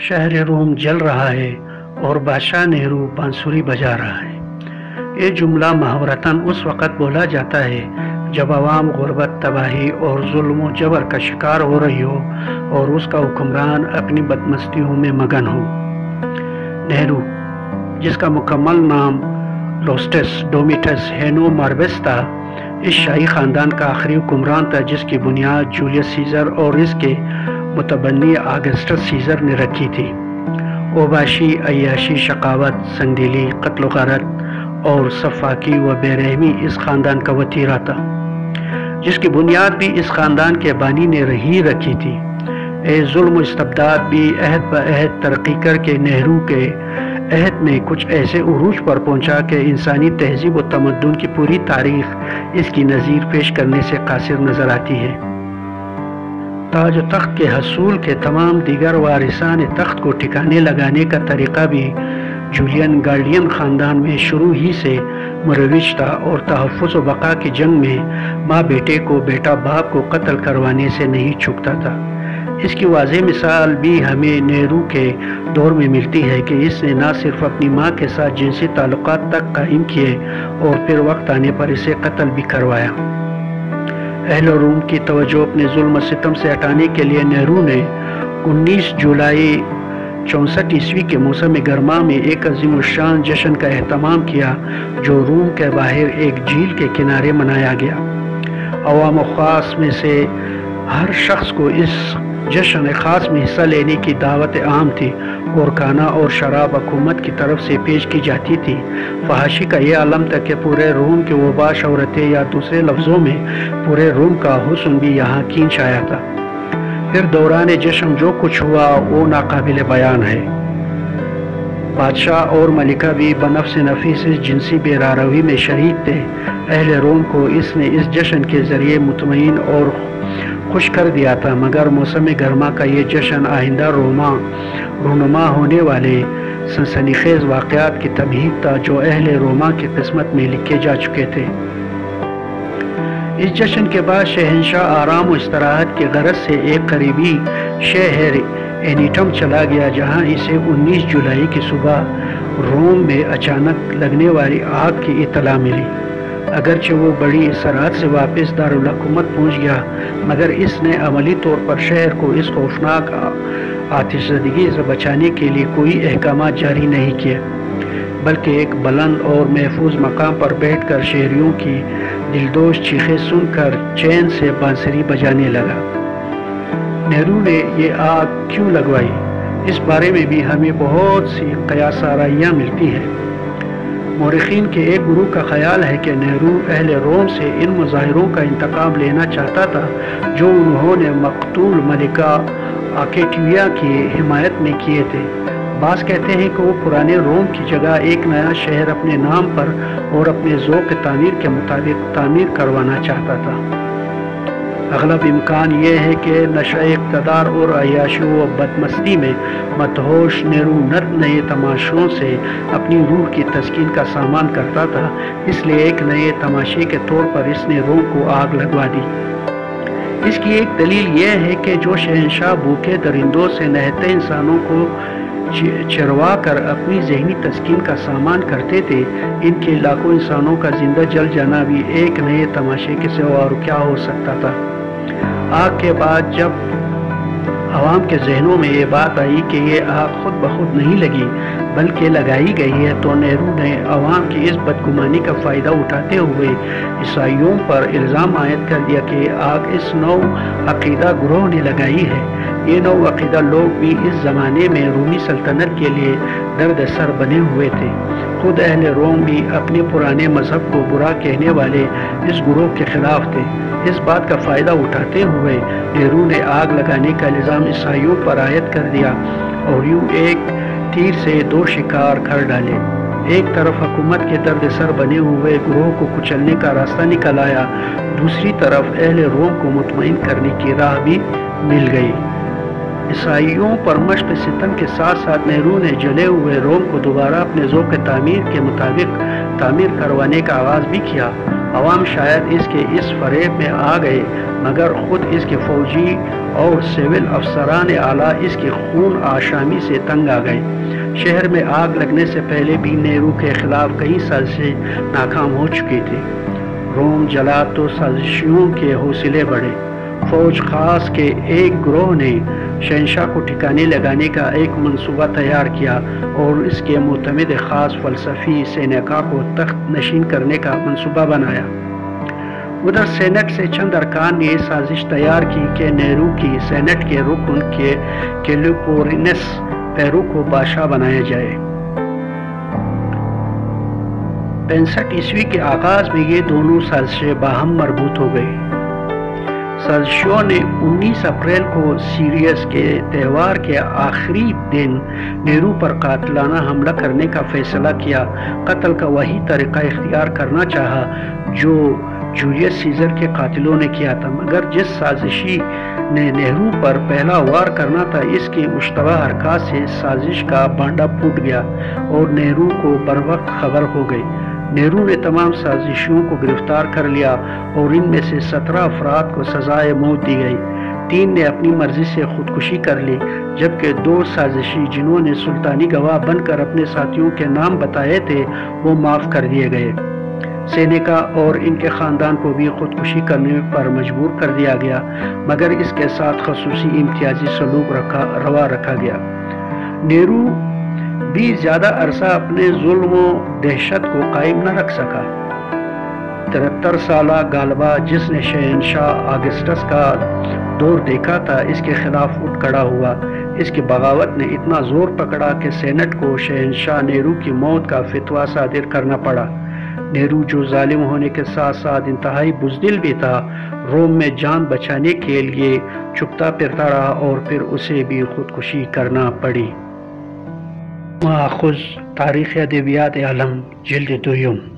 شہر روم جل رہا ہے اور بادشاہ نہرو بانسری بجا رہا ہے۔ یہ جملہ محاورتاً اس وقت بولا جاتا ہے جب عوام غربت، تباہی اور ظلم و جبر کا شکار ہو رہی ہو اور اس کا حکمران اپنی بدمستیوں میں مگن ہو۔ نہرو، جس کا مکمل نام لوسٹس ڈومیٹس ہینو ماربیس تھا، اس شاہی خاندان کا آخری حکمران تھا جس کی بنیاد جولیس سیزر اور اس کے متبنی آگسٹس سیزر نے رکھی تھی۔ اوباشی، عیاشی، شقاوت، سنگدلی، قتل و غارت اور سفاکی و بے رحمی اس خاندان کا وتیرہ تھا، جس کی بنیاد بھی اس خاندان کے بانی نے ہی رکھی تھی۔ ظلم و استبداد بھی عہد بہ عہد ترقی کر کے نہرو کے عہد میں کچھ ایسے عروج پر پہنچا کہ انسانی تہذیب و تمدن کی پوری تاریخ اس کی نظیر پیش کرنے سے قاصر نظر آتی ہے۔ تاج و تخت کے حصول کے تمام دیگر وارثان تخت کو ٹھکانے لگانے کا طریقہ بھی جولین گارڈین خاندان میں شروع ہی سے مروج تھا اور تحفظ و بقا کی جنگ میں ماں بیٹے کو، بیٹا باپ کو قتل کروانے سے نہیں چھکتا تھا۔ اس کی واضح مثال بھی ہمیں نہرو کے دور میں ملتی ہے کہ اس نے نہ صرف اپنی ماں کے ساتھ جنسی تعلقات تک قائم کیے اور پھر وقت آنے پر اسے قتل بھی کروایا۔ اہل روم کی توجہ اپنے ظلم و ستم سے ہٹانے کے لیے نہرو نے 19 جولائی 64 عیسوی کے موسم گرما میں ایک عظیم الشان جشن کا اہتمام کیا جو روم کے باہر ایک جھیل کے کنارے منایا گیا۔ عوام و خاص میں سے ہر شخص کو اس جشن خاص میں حصہ لینے کی دعوت عام تھی اور کھانا اور شراب حکومت کی طرف سے پیش کی جاتی تھی۔ فحاشی کا یہ عالم تھا کہ پورے روم کے اوباش عورتیں، یا دوسرے لفظوں میں پورے روم کا حسن بھی یہاں کھینچ آیا تھا۔ پھر دوران جشن جو کچھ ہوا وہ ناقابل بیان ہے۔ بادشاہ اور ملکہ بھی بنفس نفیس اس جنسی بے راروی میں شریک تھے۔ اہل روم کو اس نے اس جشن کے ذریعے مطمئن اور خوش کر دیا تھا، مگر موسم گرما کا یہ جشن آئندہ رونما ہونے والے سنسنی خیز واقعات کی تمہید تھا جو اہل روما کی قسمت میں لکھے جا چکے تھے۔ اس جشن کے بعد شہنشاہ آرام و استراحت کی غرض سے ایک قریبی شہر اینیٹم چلا گیا، جہاں اسے 19 جولائی کی صبح روم میں اچانک لگنے والی آگ کی اطلاع ملی۔ اگرچہ وہ بڑی سرعت سے واپس دارالحکومت پہنچ گیا، مگر اس نے عملی طور پر شہر کو اس خوفناک آتش زدگی سے بچانے کے لیے کوئی احکامات جاری نہیں کیے، بلکہ ایک بلند اور محفوظ مقام پر بیٹھ کر شہریوں کی دلدوش چیخیں سن کر چین سے بانسری بجانے لگا۔ نہرو نے یہ آگ کیوں لگوائی، اس بارے میں بھی ہمیں بہت سی قیاس آرائیاں ملتی ہیں۔ مورخین کے ایک گروہ کا خیال ہے کہ نہرو اہل روم سے ان مظاہروں کا انتقام لینا چاہتا تھا جو انہوں نے مقتول ملکہ آکیٹیویا کی حمایت میں کیے تھے۔ بعض کہتے ہیں کہ وہ پرانے روم کی جگہ ایک نیا شہر اپنے نام پر اور اپنے ذوق تعمیر کے مطابق تعمیر کروانا چاہتا تھا۔ اغلب امکان یہ ہے کہ نشہ اقتدار اور عیاشی و بدمستی میں مدہوش نہرو نئے تماشوں سے اپنی روح کی تسکین کا سامان کرتا تھا، اس لیے ایک نئے تماشے کے طور پر اس نے روم کو آگ لگوا دی۔ اس کی ایک دلیل یہ ہے کہ جو شہنشاہ بھوکے درندوں سے نہتے انسانوں کو چروا کر اپنی ذہنی تسکین کا سامان کرتے تھے، ان کے لاکھوں انسانوں کا زندہ جل جانا بھی ایک نئے تماشے کے سوا اور کیا ہو سکتا تھا۔ آگ کے بعد جب عوام کے ذہنوں میں یہ بات آئی کہ یہ آگ خود بخود نہیں لگی بلکہ لگائی گئی ہے، تو نہرو نے عوام کی اس بدگمانی کا فائدہ اٹھاتے ہوئے عیسائیوں پر الزام عائد کر دیا کہ آگ اس نو عقیدہ گروہ نے لگائی ہے۔ یہ نو عقیدہ لوگ بھی اس زمانے میں رومی سلطنت کے لیے درد سر بنے ہوئے تھے۔ خود اہل روم بھی اپنے پرانے مذہب کو برا کہنے والے اس گروہ کے خلاف تھے۔ اس بات کا فائدہ اٹھاتے ہوئے نہرو نے آگ لگانے کا الزام عیسائیوں پر عائد کر دیا اور یوں ایک تیر سے دو شکار کر ڈالے۔ ایک طرف حکومت کے درد سر بنے ہوئے گروہ کو کچلنے کا راستہ نکل آیا، دوسری طرف اہل روم کو مطمئن کرنے کی راہ بھی مل گئی۔ عیسائیوں پر مشق ستم کے ساتھ ساتھ نہرو نے جلے ہوئے روم کو دوبارہ اپنے ذوق تعمیر کے مطابق تعمیر کروانے کا آغاز بھی کیا۔ عوام شاید اس کے اس فریب میں آ گئے مگر خود اس کے فوجی اور سول افسران اعلیٰ اس کی خون آشامی سے تنگ آ گئے۔ شہر میں آگ لگنے سے پہلے بھی نیرو کے خلاف کئی سازشیں ناکام ہو چکی تھی۔ روم جلا تو سازشیوں کے حوصلے بڑھے۔ فوج خاص کے ایک گروہ نے شہنشاہ کو ٹھکانے لگانے کا ایک منصوبہ تیار کیا اور اس کے معتمد خاص فلسفی سینیکا کو تخت نشین کرنے کا منصوبہ بنایا۔ ادھر سینٹ سے چند ارکان نے سازش تیار کی کہ نیرو کی سینٹ کے رکن کے کیلیپورینس پیرو کو بادشاہ بنایا جائے۔ 65 عیسوی کے آغاز میں یہ دونوں سازشیں باہم مربوط ہو گئی۔ سازشیوں نے 19 اپریل کو سیریس کے تہوار کے آخری دن نیرو پر قاتلانہ حملہ کرنے کا فیصلہ کیا۔ قتل کا وہی طریقہ اختیار کرنا چاہا جو جولیس سیزر کے قاتلوں نے کیا تھا، مگر جس سازشی نے نیرو پر پہلا وار کرنا تھا اس کی مشتبہ حرکات سے سازش کا بانڈا پھوٹ گیا اور نیرو کو بروقت خبر ہو گئی۔ نیرو نے تمام سازشیوں کو گرفتار کر لیا اور ان میں سے 17 افراد کو سزائے موت دی گئی۔ 3 نے اپنی مرضی سے خودکشی کر لی، جبکہ 2 سازشی جنہوں نے سلطانی گواہ بن کر اپنے ساتھیوں کے نام بتائے تھے وہ معاف کر دیے گئے۔ سینیکا اور ان کے خاندان کو بھی خودکشی کرنے پر مجبور کر دیا گیا، مگر اس کے ساتھ خصوصی امتیازی سلوک روا رکھا گیا۔ نیرو بھی زیادہ عرصہ اپنے ظلم و دہشت کو قائم نہ رکھ سکا۔ 73 سالہ غالبا جس نے شہنشاہ آگسٹس کا دور دیکھا تھا اس کے خلاف اٹھ کھڑا ہوا۔ اس کی بغاوت نے اتنا زور پکڑا کہ سینٹ کو شہنشاہ نیرو کی موت کا فتویٰ صادر کرنا پڑا۔ نیرو جو ظالم ہونے کے ساتھ ساتھ انتہائی بزدل بھی تھا، روم میں جان بچانے کے لیے چھپتا پھرتا رہا اور پھر اسے بھی خودکشی کرنا پڑی۔ ماخذ: تاریخ ادبیات عالم، جلد 2